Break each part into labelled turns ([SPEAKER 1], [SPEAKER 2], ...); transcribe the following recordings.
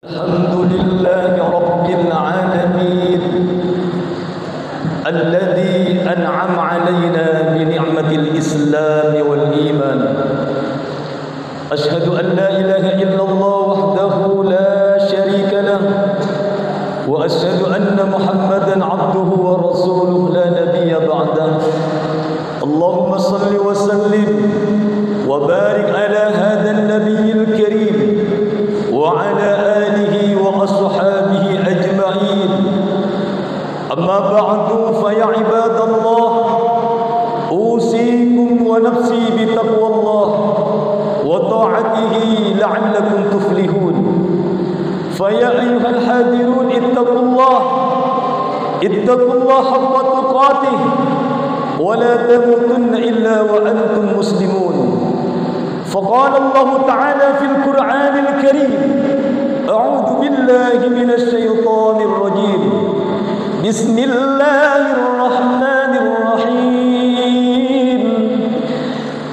[SPEAKER 1] الحمد لله رب العالمين الذي أنعم علينا بنعمة الإسلام والإيمان. أشهد أن لا إله إلا الله وحده لا شريك له، وأشهد أن محمدا عبده ورسوله لا نبي بعده. اللهم صل وسلم وبارك على هذا النبي الكريم وعلى آله وأصحابه أجمعين. أما بعد فيا عباد الله، أوصيكم ونفسي بتقوى الله وطاعته لعلكم تفلحون. فيا أيها الحاضرون اتقوا الله حق تقاته ولا تموتن إلا وأنتم مسلمون. فقال الله تعالى في القرآن الكريم: أعوذ بالله من الشيطان الرجيم، بسم الله الرحمن الرحيم.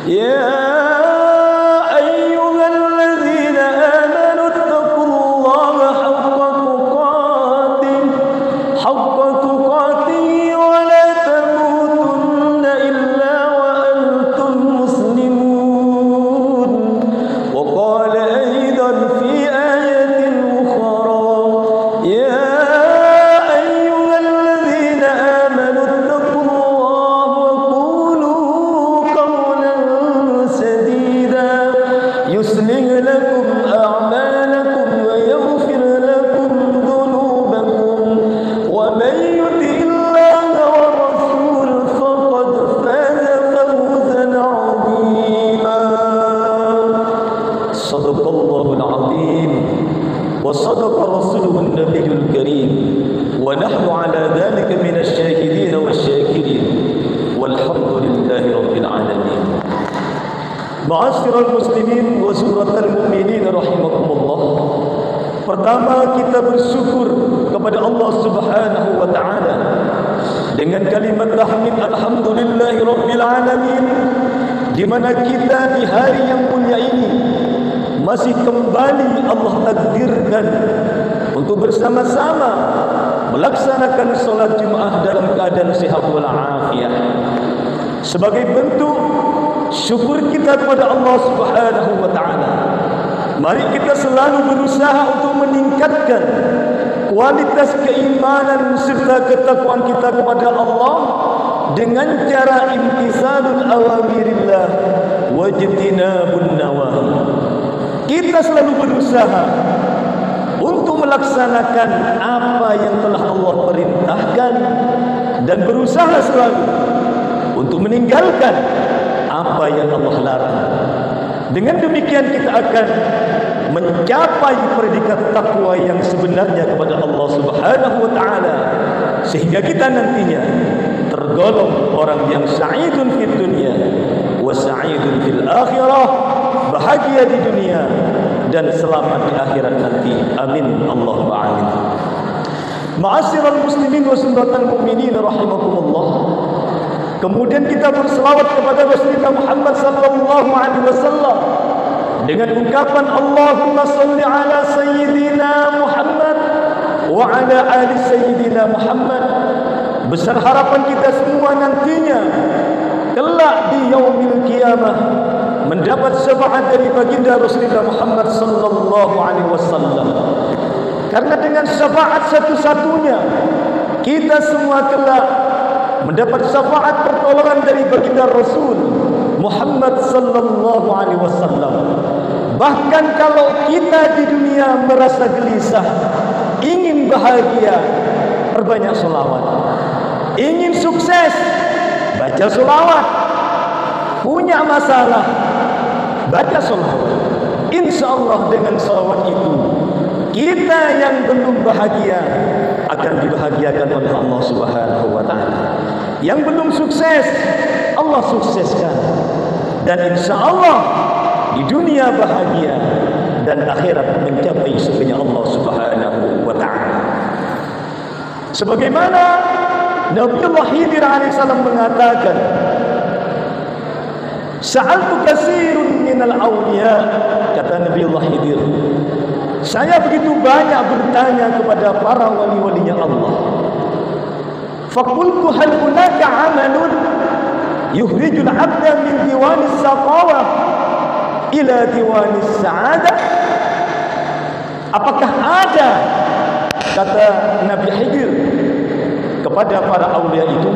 [SPEAKER 1] يا أيها الذين آمنوا اتقوا الله حق تقاته ولا تموتن إلا وأنتم مسلمون. وقال أيضا في آية أخرى: يا أيها الذين آمنوا اتقوا الله وقولوا قولا سديدا يصلح لكم أعمالكم ويغفر لكم ذنوبكم، ومن يطع الله ورسوله فقد فاز فوزا عظيما. صدق الله العظيم وصدق رسوله النبي الكريم، ونحن على ذلك من الشاهدين والشاكرين، والحمد لله رب العالمين. Ma'asyiral muslimin wa suratal mu'minin rahimakumullah. Pertama, kita bersyukur kepada Allah Subhanahu wa taala dengan kalimat tahmid alhamdulillahi rabbil alamin, di mana kita di hari yang mulia ini masih kembali Allah takdirkan untuk bersama-sama melaksanakan salat Jumat dalam keadaan sehat walafiat. Sebagai bentuk syukur kita kepada Allah Subhanahu wa taala, mari kita selalu berusaha untuk meningkatkan kualitas keimanan serta ketakwaan kita kepada Allah dengan cara imtisalul awamirillah wajtinabun nawahi. Kita selalu berusaha untuk melaksanakan apa yang telah Allah perintahkan dan berusaha selalu untuk meninggalkan apa yang Allah larang. Dengan demikian kita akan mencapai predikat takwa yang sebenarnya kepada Allah Subhanahu wa taala, sehingga kita nantinya tergolong orang yang sa'idun fid dunya wa sa'idun fil akhirah, bahagia di dunia dan selamat di akhirat nanti. Amin Allahumma amin. Ma'asyiral muslimin wa sunnatal mu'minin rahimakumullah. Kemudian kita berselawat kepada Rasulullah Muhammad sallallahu alaihi wasallam dengan ungkapan Allahumma salli ala sayyidina Muhammad wa ala ali sayyidina Muhammad. Besar harapan kita semua nantinya kelak di yaumil qiyamah mendapat syafaat dari baginda Rasulullah Muhammad sallallahu alaihi wasallam. Karena dengan syafaat satu-satunya kita semua kelak mendapat syafaat pertolongan dari baginda Rasul Muhammad sallallahu alaihi wasallam. Bahkan kalau kita di dunia merasa gelisah, ingin bahagia, perbanyak selawat. Ingin sukses, baca selawat. Punya masalah, baca selawat. Insyaallah dengan selawat itu kita yang belum bahagia akan dibahagiakan oleh Allah Subhanahu wa taala. Yang belum sukses, Allah sukseskan. Dan insyaallah di dunia bahagia dan akhirat mencapai surga Allah Subhanahu wa taala. Sebagaimana Nabiullah Khidir alaihissalam mengatakan, Sa'altu katsirun minal awliya, kata Nabiullah Khidir, Saya begitu banyak bertanya kepada para wali-walinya Allah. Faqultu hal hunaka amalun yukhrijul 'abda min diwanis saqawah ila diwanis sa'adah? Apakah ada, kata Nabi Khidir kepada para aulia itu,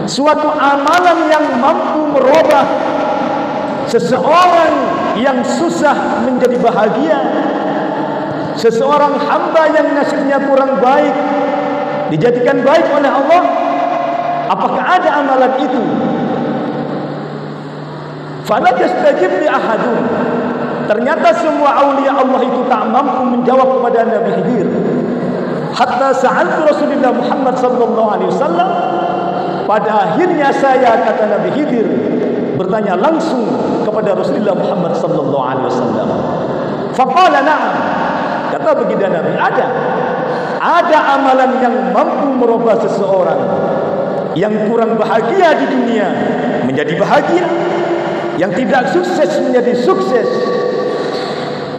[SPEAKER 1] suatu amalan yang mampu merubah seseorang yang susah menjadi bahagia, seseorang hamba yang nasibnya kurang baik dijadikan baik oleh Allah? Apakah ada amalan itu? Fala yastajib li ahadun. Ternyata semua aulia Allah itu tak mampu menjawab kepada Nabi Khidir. Hatta sa'altu Rasulullah Muhammad sallallahu alaihi wasallam. Pada akhirnya saya, kata Nabi Khidir, bertanya langsung kepada Rasulullah Muhammad sallallahu alaihi wasallam. Faqala na'am. Kata baginda Nabi, ada amalan yang mampu merubah seseorang yang kurang bahagia di dunia menjadi bahagia, yang tidak sukses menjadi sukses.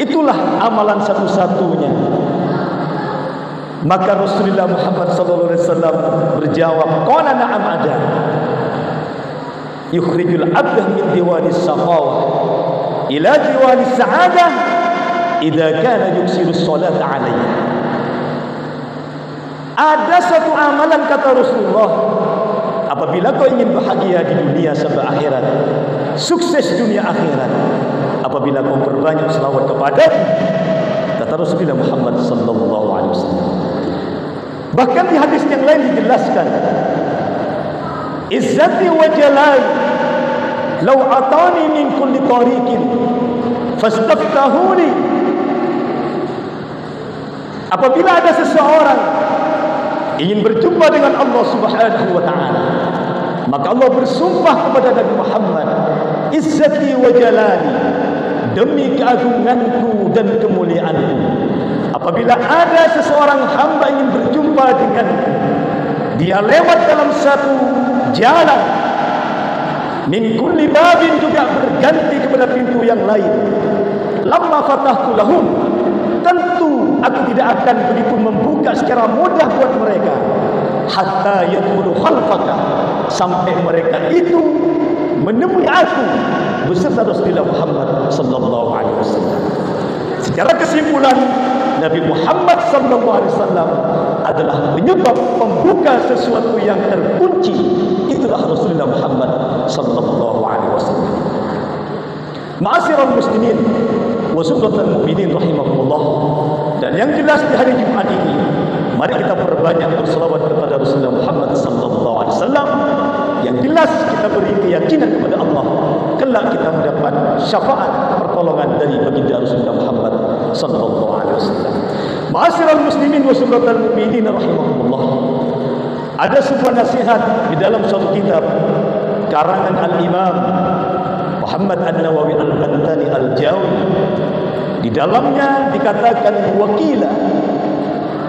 [SPEAKER 1] Itulah amalan satu-satunya. Maka Rasulullah Muhammad sallallahu alaihi wasallam berjawab, qala na'am, ada. Yukhrijul 'abda min diwanis saqawah ila diwanis sa'adah idza kana yuksiru sholata alaihi. Ada satu amalan, kata Rasulullah, apabila kau ingin bahagia di dunia sampai akhirat, sukses dunia akhirat, apabila kau berbanyak selawat kepada, kata Rasulullah Muhammad sallallahu alaihi wasallam. Bahkan di hadis yang lain dijelaskan, izzati wa jalal law atani min kulli tariqin fastaftahuni. Apabila ada seseorang ingin berjumpa dengan Allah Subhanahu wa taala, maka Allah bersumpah kepada Nabi Muhammad, izzati wa jalali, demi keagunganku dan kemuliaanku, apabila ada seseorang hamba ingin berjumpa denganku, dia lewat dalam satu jalan, min kulli babin, juga berganti kepada pintu yang lain, lamma fatahtu lahum, tentu aku tidak akan begitu membuka secara mudah buat mereka, hatta yadkhulu khalfaka, sampai mereka itu menemui aku beserta Rasulullah Muhammad sallallahu alaihi wasallam. Secara kesimpulan, Nabi Muhammad sallallahu alaihi wasallam adalah penyebab pembuka sesuatu yang terkunci. Itulah Rasulullah Muhammad sallallahu alaihi wasallam. Ma'asyiral muslimin wa subhatal mu'minin rahimakumullah. Dan yang jelas di hari Jumat ini, mari kita perbanyak berselawat kepada Rasulullah Muhammad sallallahu alaihi wasallam. Yang jelas kita beri keyakinan kepada Allah, kelak kita mendapat syafaat pertolongan dari baginda Rasulullah Muhammad sallallahu alaihi wasallam. Ma'asyiral muslimin wa subhatal mu'minin rahimakumullah. Ada sebuah nasihat di dalam suatu kitab karangan Al-Imam Muhammad An-Nawawi Al-Bantani Al-Jawi. Di dalamnya dikatakan, wakila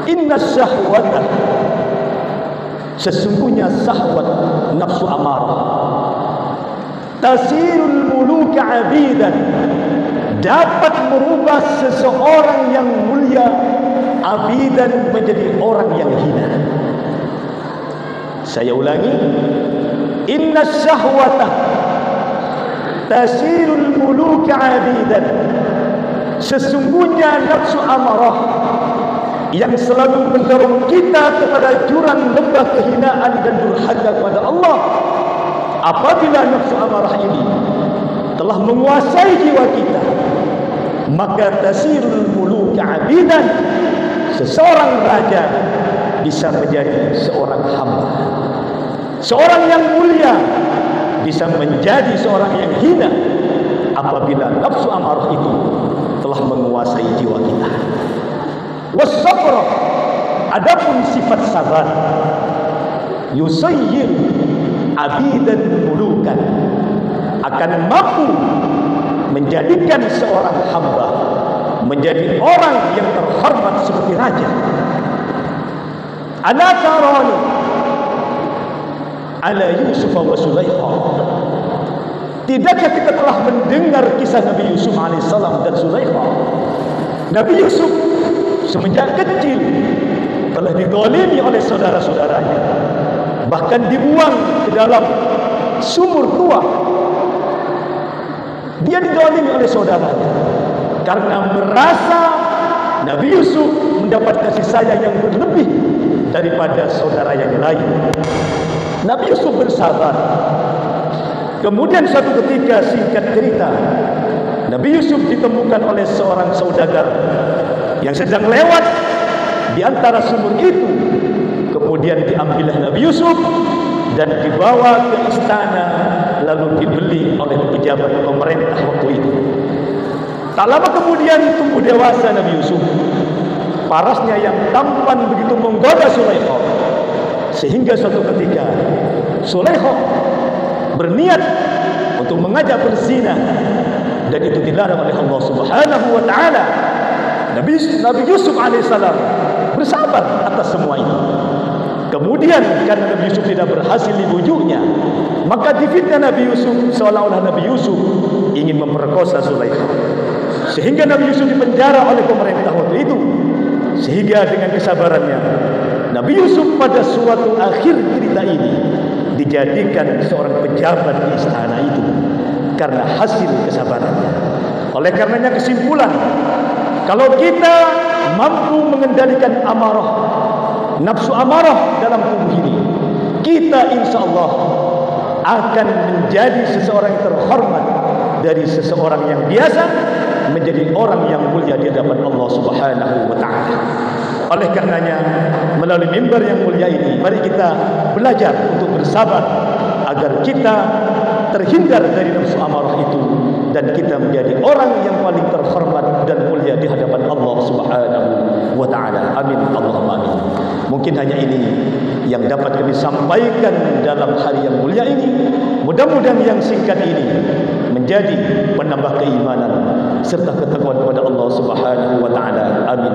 [SPEAKER 1] inna syahwata, sesungguhnya syahwat, nafsu amarah, tasirul muluka abidan, dapat merubah seseorang yang mulia, abidan, menjadi orang yang hina. Saya ulangi, inna syahwata tasirul muluka abidan, sesungguhnya nafsu amarah yang selalu mendorong kita kepada jurang lembah kehinaan dan durhaka kepada Allah. Apabila nafsu amarah ini telah menguasai jiwa kita, maka tasirul muluka abidan, seseorang raja bisa menjadi seorang hamba, seorang yang mulia bisa menjadi seorang yang hina apabila nafsu amarah itu telah menguasai jiwa kita. Wasabr, adapun sifat sabar, yusayyir abidan mulukan, akan mampu menjadikan seorang hamba menjadi orang yang terhormat seperti raja. Ala tarani ala Yusuf wa Sulaikha, tidakkah kita telah mendengar kisah Nabi Yusuf alaihissalam dan Sulaikha? Nabi Yusuf semenjak kecil telah dizalimi oleh saudara-saudaranya, bahkan dibuang ke dalam sumur tua. Dia dizalimi oleh saudaranya karena merasa Nabi Yusuf mendapat kasih sayang yang berlebih daripada saudara yang lain. Nabi Yusuf bersabar. Kemudian suatu ketika, singkat cerita, Nabi Yusuf ditemukan oleh seorang saudagar yang sedang lewat di antara sumur itu. Kemudian diambillah Nabi Yusuf dan dibawa ke istana, lalu dibeli oleh pejabat pemerintah waktu itu. Tak lama kemudian tumbuh dewasa Nabi Yusuf. Parasnya yang tampan begitu menggoda Sulaikha, sehingga suatu ketika Sulaikha berniat untuk mengajak berzina, dan itu dilarang oleh Allah Subhanahu wa taala. Nabi Yusuf alaihissalam bersabar atas semua ini. Kemudian karena Nabi Yusuf tidak berhasil dibujuknya, maka difitnah Nabi Yusuf seolah-olah Nabi Yusuf ingin memperkosa Sulaikha, sehingga Nabi Yusuf dipenjara oleh pemerintah waktu itu. Sehingga dengan kesabarannya, Nabi Yusuf pada suatu akhir cerita ini dijadikan seorang pejabat di istana itu karena hasil kesabarannya. Oleh karenanya kesimpulan, kalau kita mampu mengendalikan amarah, nafsu amarah dalam tubuh ini, kita insya Allah akan menjadi seseorang yang terhormat dari seseorang yang biasa menjadi orang yang mulia di hadapan Allah Subhanahu wa taala. Oleh karenanya, melalui mimbar yang mulia ini, mari kita belajar untuk bersabar agar kita terhindar dari nafsu amarah itu dan kita menjadi orang yang paling terhormat dan mulia di hadapan Allah Subhanahu wa taala. Amin Allahumma amin. Mungkin hanya ini yang dapat kami sampaikan dalam hari yang mulia ini. Mudah-mudahan yang singkat ini menjadi penambah keimanan serta ketakwaan kepada Allah Subhanahu wa taala. Amin.